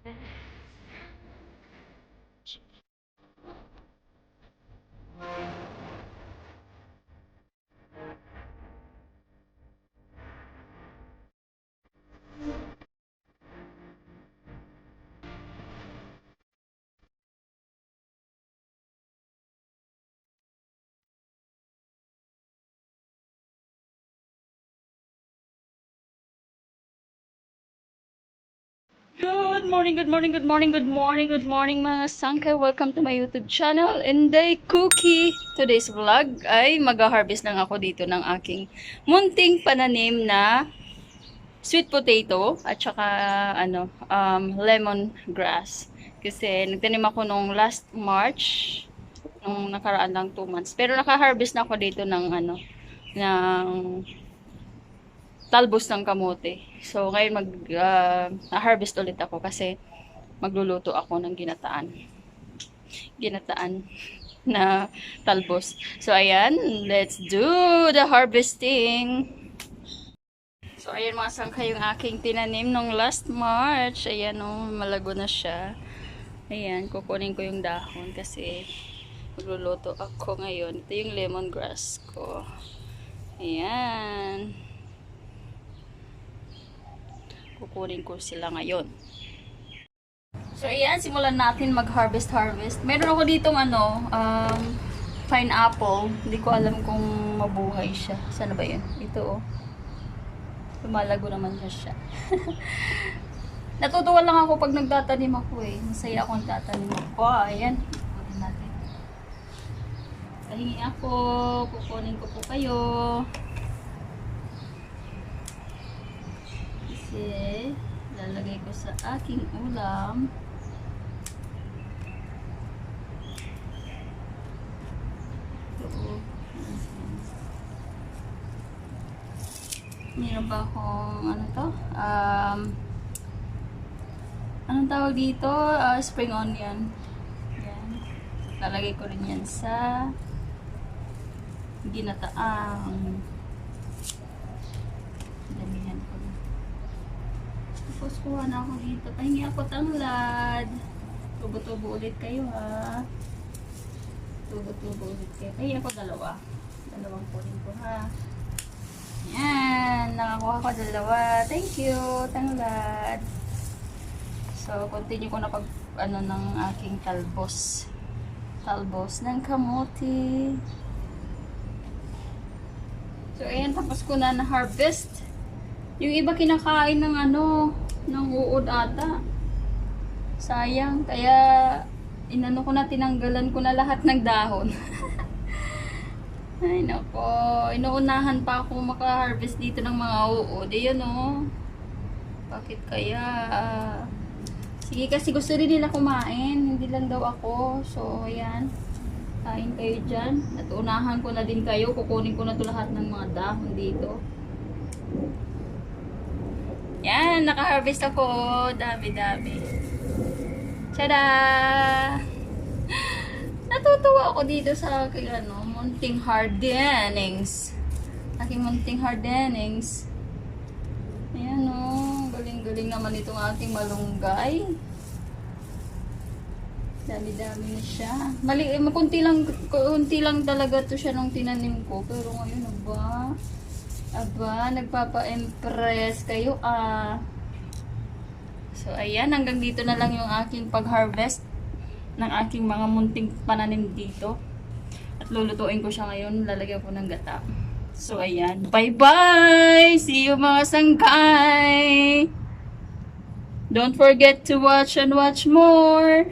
Good morning, good morning, good morning, good morning, good morning mga sangkay. Welcome to my YouTube channel, Inday Cookie. Today's vlog ay mag-harvest lang ako dito ng aking munting pananim na sweet potato at saka lemon grass. Kasi nagtanim ako nung last March, nung nakaraan lang 2 months. Pero naka-harvest na ako dito ng ng talbos ng kamote. So, ngayon harvest ulit ako kasi magluluto ako ng ginataan. Ginataan na talbos. So, ayan. Let's do the harvesting. So, ayan mga sangkay yung aking tinanim nung last March. Ayan o, malago na siya. Ayan, kukunin ko yung dahon kasi magluluto ako ngayon. Ito yung lemongrass ko. Ayan. Kukunin ko sila ngayon. So, ayan, simulan natin mag-harvest. Meron ako ditong pineapple. Hindi ko alam kung mabuhay siya. Sana ba yun? Ito, oh. Lumalago naman siya. Natutuwa lang ako pag nagtatanim ako eh. Masaya akong tatanim ako. Ayan. Kukunin natin. Pahingi ako. Kukunin ko po kayo. Kasi lalagay ko sa aking ulam. Meron pa akong anong tawag dito? Spring onion. Yan. Lalagay ko rin yan sa ginataang. Damihan ko na. Tapos kuha na ako dito. Pahingi ako tanglad. Tubo-tubo ulit kayo ha. Tubo-tubo ulit kayo. Pahingi ako dalawang kunin ko ha. Yan, nakakuha ko dalawa. Thank you, tanglad. So, continue ko na pag ng aking talbos. Talbos ng kamote. So, ayan, tapos ko na harvest. Yung iba kinakain ng ng uod ata. Sayang, kaya tinanggalan ko na lahat ng dahon. Ay, nako. Inuunahan pa ako maka-harvest dito ng mga uod. Ayun, oh. Bakit kaya? Sige, kasi gusto rin nila kumain. Hindi lang daw ako. So, ayan. Kain kayo dyan. At unahan ko na din kayo. Kukunin ko na to lahat ng mga dahon dito. Yan, naka-harvest ako. Dami-dami. Tada! Natutuwa ako dito sa aking munting hardenings. Aking munting hardenings. Ayan o. Galing-galing naman itong ating malunggay. Dami-dami na siya. Kunti lang talaga to siya nung tinanim ko. Pero ngayon, nagpapa-impress kayo So, ayan. Hanggang dito na lang yung aking pag-harvest ng aking mga munting pananim dito. At lulutuin ko siya ngayon. Lalagyan ko ng gata. So, ayan. Bye-bye! See you mga sangkay! Don't forget to watch and watch more!